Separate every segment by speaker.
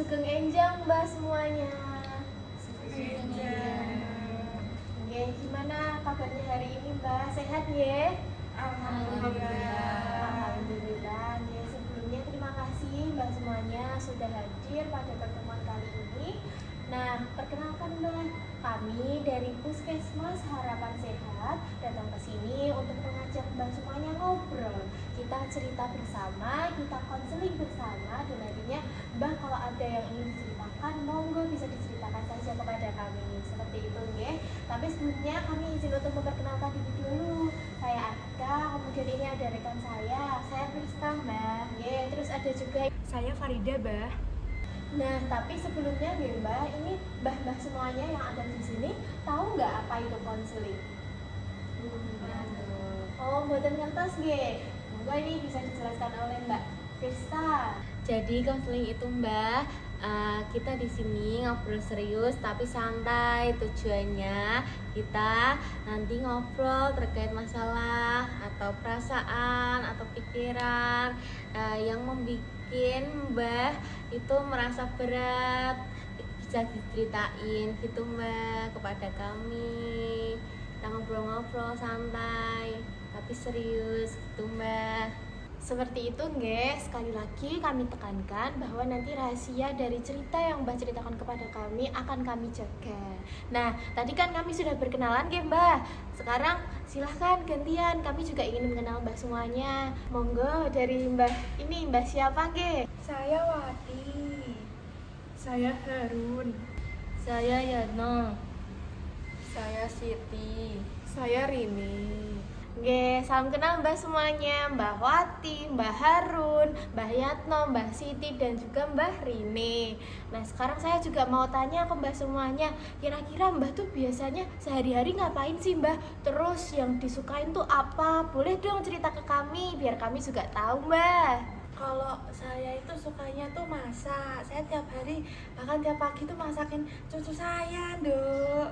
Speaker 1: Sugeng Enjang Mbak semuanya. Oke, gimana kabarnya hari ini Mbak? Sehat ya? Alhamdulillah. Ya, sebelumnya terima kasih Mbak semuanya sudah hadir pada pertemuan kali ini. Nah, perkenalkan Mbak, kami dari Puskesmas Harapan Sehat datang ke sini untuk mengajak Mbak semuanya ngobrol. Kita cerita bersama, kita konseling bersama, dan nantinya Mbak kalau ada yang ingin diceritakan, monggo bisa diceritakan saja kepada kami. Seperti itu ya. Tapi sebelumnya kami izin untuk memperkenalkan diri dulu. Saya Atika, kemudian ini ada rekan saya Prista Mbak. Ya, terus ada juga
Speaker 2: Saya Farida, Bah.
Speaker 1: Nah, tapi sebelumnya nih Mbak, ini Mbah-mbah semuanya yang ada di sini tahu nggak apa itu konseling? Oh, mboten ngertos nggih. Monggo ini bisa dijelaskan oleh Mbak Krista.
Speaker 3: Jadi konseling itu Mbak, kita di sini ngobrol serius tapi santai. Tujuannya kita nanti ngobrol terkait masalah atau perasaan atau pikiran yang membuat Mbak itu merasa berat, bisa diceritain gitu Mbak kepada kami. Kita ngobrol-ngobrol santai tapi serius gitu Mbak.
Speaker 1: Seperti itu nggih, sekali lagi kami tekankan bahwa nanti rahasia dari cerita yang Mbak ceritakan kepada kami akan kami jaga. Nah, tadi kan kami sudah berkenalan nggih Mbak. Sekarang silahkan gantian, kami juga ingin mengenal Mbak semuanya. Monggo dari Mbak ini, Mbak siapa nggih?
Speaker 2: Saya Wati. Saya Harun.
Speaker 3: Saya Yano.
Speaker 2: Saya Siti.
Speaker 1: Saya Rini. Nggih, salam kenal Mbak semuanya, Mbak Wati, Mbak Harun, Mbak Yatno, Mbak Siti, dan juga Mbak Rini. Nah, sekarang saya juga mau tanya ke Mbak semuanya, kira-kira Mbak tuh biasanya sehari-hari ngapain sih Mbak? Terus yang disukain tuh apa? Boleh dong cerita ke kami, biar kami juga tahu Mbak.
Speaker 2: Kalau saya itu sukanya tuh masak. Saya tiap hari, bahkan tiap pagi tuh masakin cucu saya, Dok.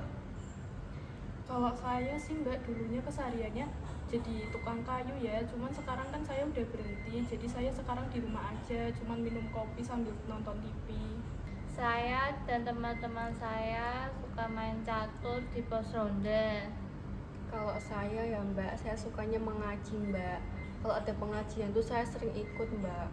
Speaker 4: Kalau saya sih Mbak, dulunya kesehariannya jadi tukang kayu ya, cuman sekarang kan saya udah berhenti, jadi saya sekarang di rumah aja, cuman minum kopi sambil nonton TV.
Speaker 3: Saya dan teman-teman saya suka main catur di pos ronda.
Speaker 5: Kalau saya ya Mbak, saya sukanya mengaji Mbak. Kalau ada pengajian tuh saya sering ikut Mbak.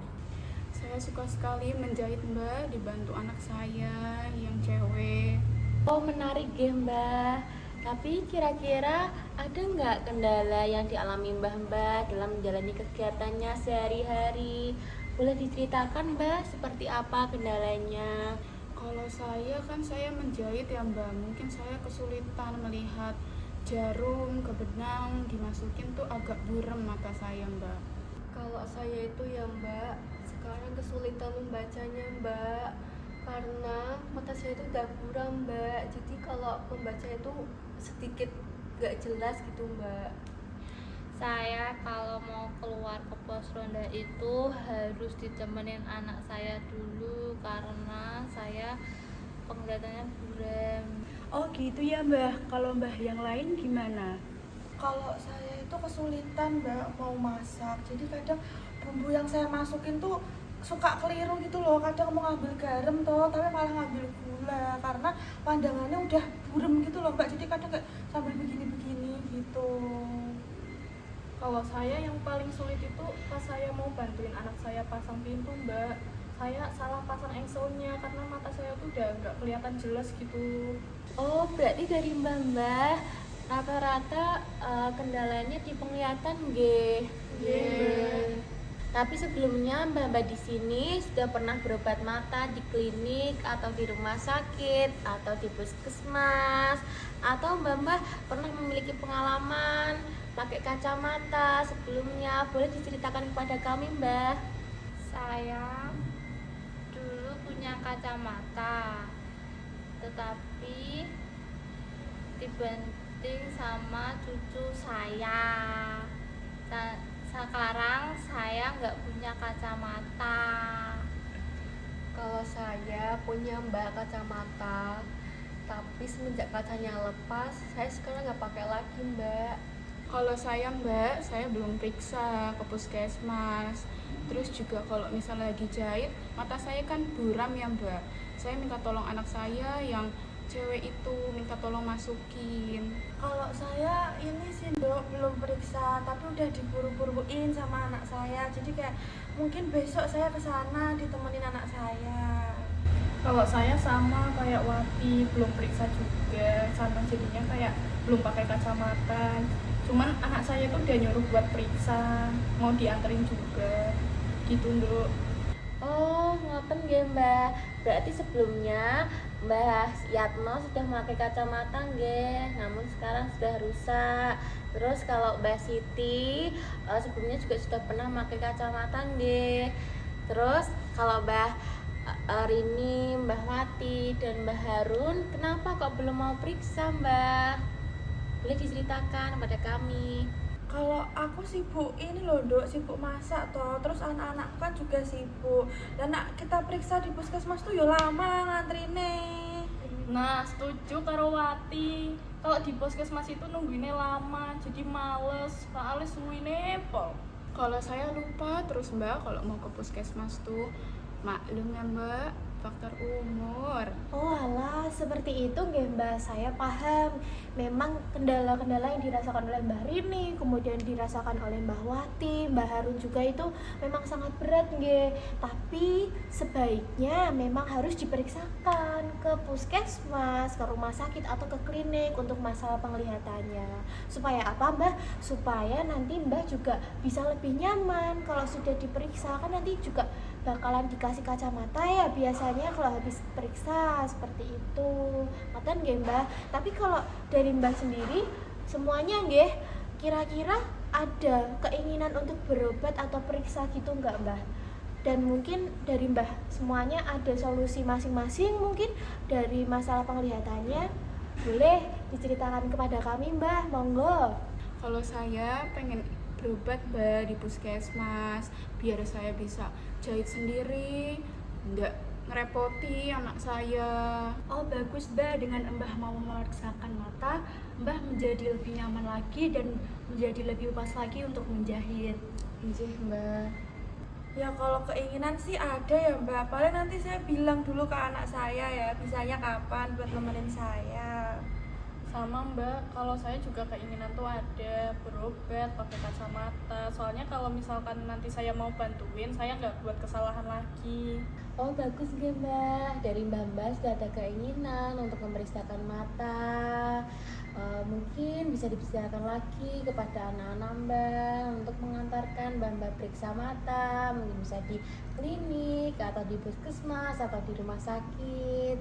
Speaker 4: Saya suka sekali menjahit Mbak, dibantu anak saya yang cewek.
Speaker 3: Oh, menarik ya Mbak. Tapi kira-kira ada nggak kendala yang dialami Mbah-mbah dalam menjalani kegiatannya sehari-hari? Boleh diceritakan Mbah seperti apa kendalanya?
Speaker 4: Kalau saya kan saya menjahit ya Mbak, mungkin saya kesulitan melihat jarum ke benang dimasukin tuh agak buram mata saya Mbak.
Speaker 5: Kalau saya itu ya Mbak, sekarang kesulitan membacanya Mbak. Karena mata saya itu udah buram Mbak. Jadi kalau membaca itu sedikit gak jelas gitu Mbak.
Speaker 3: Saya kalau mau keluar ke pos ronda itu harus ditemenin anak saya dulu karena saya penglihatannya buram.
Speaker 2: Oh gitu ya Mbah. Kalau Mbah yang lain gimana?
Speaker 6: Kalau saya itu kesulitan Mbak mau masak, jadi kadang bumbu yang saya masukin tuh suka keliru gitu loh. Kadang mau ngambil garam toh, tapi malah ngambil gula karena pandangannya udah buram gitu loh Mbak. Jadi kadang kayak sambil begini-begini gitu.
Speaker 4: Kalau saya yang paling sulit itu pas saya mau bantuin anak saya pasang pintu Mbak, saya salah pasang engselnya karena mata saya tuh udah nggak kelihatan jelas gitu.
Speaker 3: Oh, berarti dari Mbah-mbah rata-rata kendalanya di penglihatan nggih. Tapi sebelumnya Mbak-mbak di sini sudah pernah berobat mata di klinik atau di rumah sakit atau di puskesmas, atau Mbak-mbak pernah memiliki pengalaman pakai kacamata sebelumnya? Boleh diceritakan kepada kami Mbak?
Speaker 7: Saya dulu punya kacamata, tetapi dibanting sama cucu saya. Sekarang saya nggak punya kacamata.
Speaker 5: Kalau saya punya Mbak kacamata, tapi semenjak kacanya lepas, saya sekarang nggak pakai lagi Mbak.
Speaker 4: Kalau saya Mbak, saya belum periksa ke puskesmas. Terus juga kalau misalnya lagi jahit, mata saya kan buram ya Mbak. Saya minta tolong anak saya yang cewek itu, minta tolong masukin.
Speaker 2: Kalau saya ini sih Dok, belum periksa, tapi udah diburu-buruin sama anak saya. Jadi kayak mungkin besok saya ke sana ditemenin anak saya.
Speaker 4: Kalau saya sama kayak Wati, belum periksa juga, sama jadinya kayak belum pakai kacamata. Cuman anak saya tuh udah nyuruh buat periksa, mau dianterin juga, gitu Nduk.
Speaker 3: Oh, ngoten nggih, Mbak. Berarti sebelumnya Mbah Yatno sudah memakai kacamata nggih, namun sekarang sudah rusak. Terus kalau Mbak Siti sebelumnya juga sudah pernah memakai kacamata nggih. Terus kalau Mbah Rini, Mbah Wati, dan Mbah Harun, kenapa kok belum mau periksa, Mbah? Boleh diceritakan kepada kami.
Speaker 2: Kalau aku sibuk ini loh Dok, sibuk masak toh. Terus anak-anakku kan juga sibuk. Dan kita periksa di puskesmas tuh ya lama ngantrine.
Speaker 4: Nah, setuju karo Wati. Kalau di puskesmas itu nungguinnya lama, jadi males. Soalnya suwine po. Kalau saya lupa terus Mbak, kalau mau ke puskesmas tuh maklum ya Mbak, faktor umur.
Speaker 1: Oh alah, seperti itu nggih Mbak, saya paham. Memang kendala-kendala yang dirasakan oleh Mbak Rini, kemudian dirasakan oleh Mbak Wati, Mbak Harun juga itu memang sangat berat nggih. Tapi sebaiknya memang harus diperiksakan ke puskesmas, ke rumah sakit atau ke klinik untuk masalah penglihatannya. Supaya apa Mbak? Supaya nanti Mbak juga bisa lebih nyaman kalau sudah diperiksa, kan nanti juga bakalan dikasih kacamata ya biasanya kalau habis periksa seperti itu. Ngoten nggih Mbah. Tapi kalau dari Mbah sendiri semuanya nggih, kira-kira ada keinginan untuk berobat atau periksa gitu enggak Mbah? Dan mungkin dari Mbah semuanya ada solusi masing-masing, mungkin dari masalah penglihatannya boleh diceritakan kepada kami Mbah, monggo.
Speaker 4: Kalau saya pengen berobat Mbak di puskesmas, biar saya bisa jahit sendiri, nggak ngerepoti anak saya.
Speaker 8: Oh bagus Mbak, dengan Mbah mau memeriksakan mata, Mbah menjadi lebih nyaman lagi dan menjadi lebih pas lagi untuk menjahit.
Speaker 4: Iya Mbak.
Speaker 2: Ya kalau keinginan sih ada ya Mbak. Paling nanti saya bilang dulu ke anak saya ya, bisanya kapan buat nemenin saya.
Speaker 4: Sama Mbak, kalau saya juga keinginan tuh ada berobat pakai kacamata. Soalnya kalau misalkan nanti saya mau bantuin, saya nggak buat kesalahan lagi.
Speaker 3: Oh bagus nggih Mbak, dari Mbak sudah ada keinginan untuk memeriksakan mata. Mungkin bisa dibicarakan lagi kepada anak-anak Mbak untuk mengantarkan Mbak periksa mata, mungkin bisa di klinik atau di puskesmas atau di rumah sakit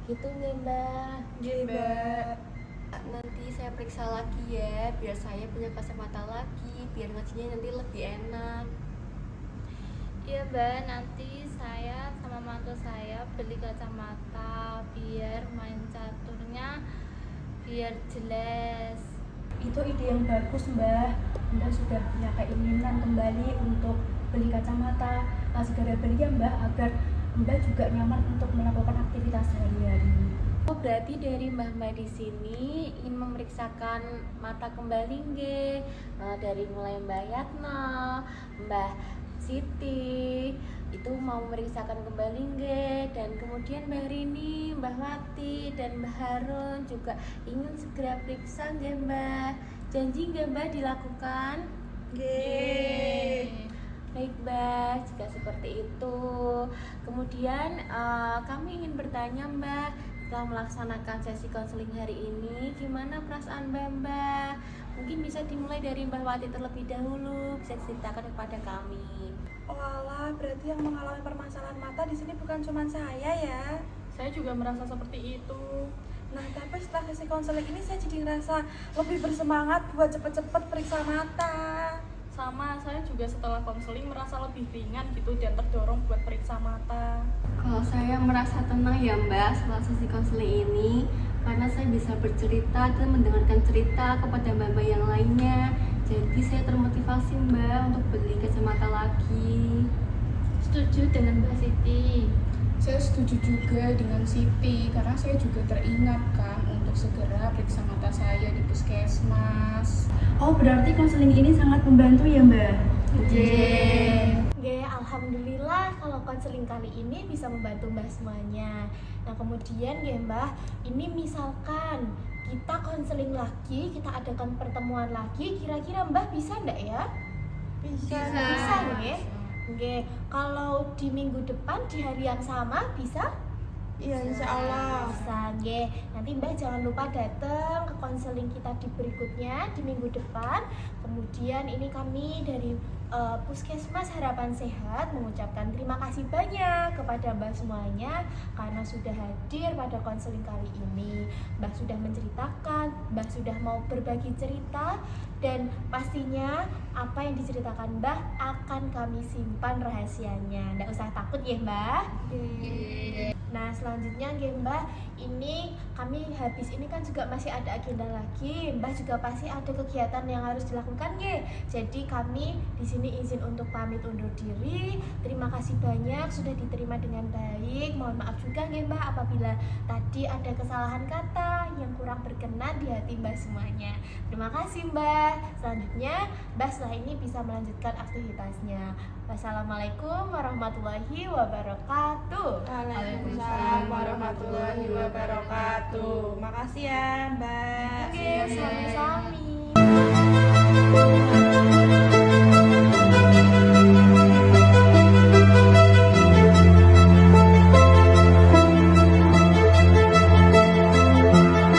Speaker 3: gitu nggih Mbak.
Speaker 2: Iya Mbak.
Speaker 5: Nanti saya periksa lagi ya, biar saya punya kacamata lagi, biar ngajinya nanti lebih enak.
Speaker 7: Iya Mbak, nanti saya sama mantu saya beli kacamata biar main caturnya biar jelas.
Speaker 8: Itu ide yang bagus Mbah. Mbah sudah punya keinginan kembali untuk beli kacamata. Segera beli ya Mbah, agar Mbah juga nyaman untuk melakukan aktivitas sehari-hari.
Speaker 3: Oh berarti dari Mbah di sini ingin memeriksakan mata kembali nggih, dari mulai Mbak Yatno, Mbah Siti itu mau memeriksakan kembali nggih, dan kemudian Mbah Rini, Mbah Wati, dan Mbah Harun juga ingin segera periksa nggih Mbah. Janji nggih Mbah dilakukan?
Speaker 2: Nggih.
Speaker 3: Baik Mbak, jika seperti itu. Kemudian kami ingin bertanya Mbak, setelah melaksanakan sesi konseling hari ini, gimana perasaan Mbak? Mungkin bisa dimulai dari Mbah Wati terlebih dahulu, bisa diceritakan kepada kami.
Speaker 2: Oh alah, berarti yang mengalami permasalahan mata di sini bukan cuma saya ya.
Speaker 4: Saya juga merasa seperti itu.
Speaker 2: Nah, tapi setelah sesi konseling ini saya jadi ngerasa lebih bersemangat buat cepet-cepet periksa mata.
Speaker 4: Sama, saya juga setelah konseling merasa lebih ringan gitu dan terdorong buat periksa mata.
Speaker 5: Kalau saya merasa tenang ya Mbak setelah sesi konseling ini, karena saya bisa bercerita dan mendengarkan cerita kepada mbak-mbak yang lainnya. Jadi saya termotivasi Mbak untuk beli kacamata lagi.
Speaker 7: Setuju dengan Mbak Siti.
Speaker 4: Saya setuju juga dengan Siti, karena saya juga teringatkan untuk untuk segera periksa mata saya di puskesmas.
Speaker 8: Oh, berarti konseling ini sangat membantu ya, Mbak?
Speaker 1: Oke, alhamdulillah kalau konseling kali ini bisa membantu Mbah semuanya. Nah, kemudian ya Mbah, ini misalkan kita konseling lagi, kita adakan pertemuan lagi, kira-kira Mbah bisa enggak ya?
Speaker 6: Bisa.
Speaker 1: Bisa ya? Oke, kalau di minggu depan di hari yang sama bisa?
Speaker 6: Iya, insya Allah.
Speaker 1: Bisa, nggih. Nanti Mbak jangan lupa datang ke konseling kita di berikutnya di minggu depan. Kemudian ini kami dari Puskesmas Harapan Sehat mengucapkan terima kasih banyak kepada Mbak semuanya karena sudah hadir pada konseling kali ini. Mbak sudah menceritakan, Mbak sudah mau berbagi cerita, dan pastinya apa yang diceritakan Mbak akan kami simpan rahasianya. Nggak usah takut ya Mbak. Nah selanjutnya nggih Mbak, ini kami habis ini kan juga masih ada agenda lagi. Mbak juga pasti ada kegiatan yang harus dilakukan nggih. Jadi kami di sini izin untuk pamit undur diri. Terima kasih banyak sudah diterima dengan baik. Mohon maaf juga nggih Mbak apabila tadi ada kesalahan kata yang kurang berkenan di hati Mbak semuanya. Terima kasih Mbak. Selanjutnya Mbak setelah ini bisa melanjutkan aktivitasnya. Wassalamualaikum warahmatullahi wabarakatuh.
Speaker 6: Waalaikumsalam warahmatullahi wabarakatuh. Makasih ya, Mbak.
Speaker 1: Oke, sami-sami.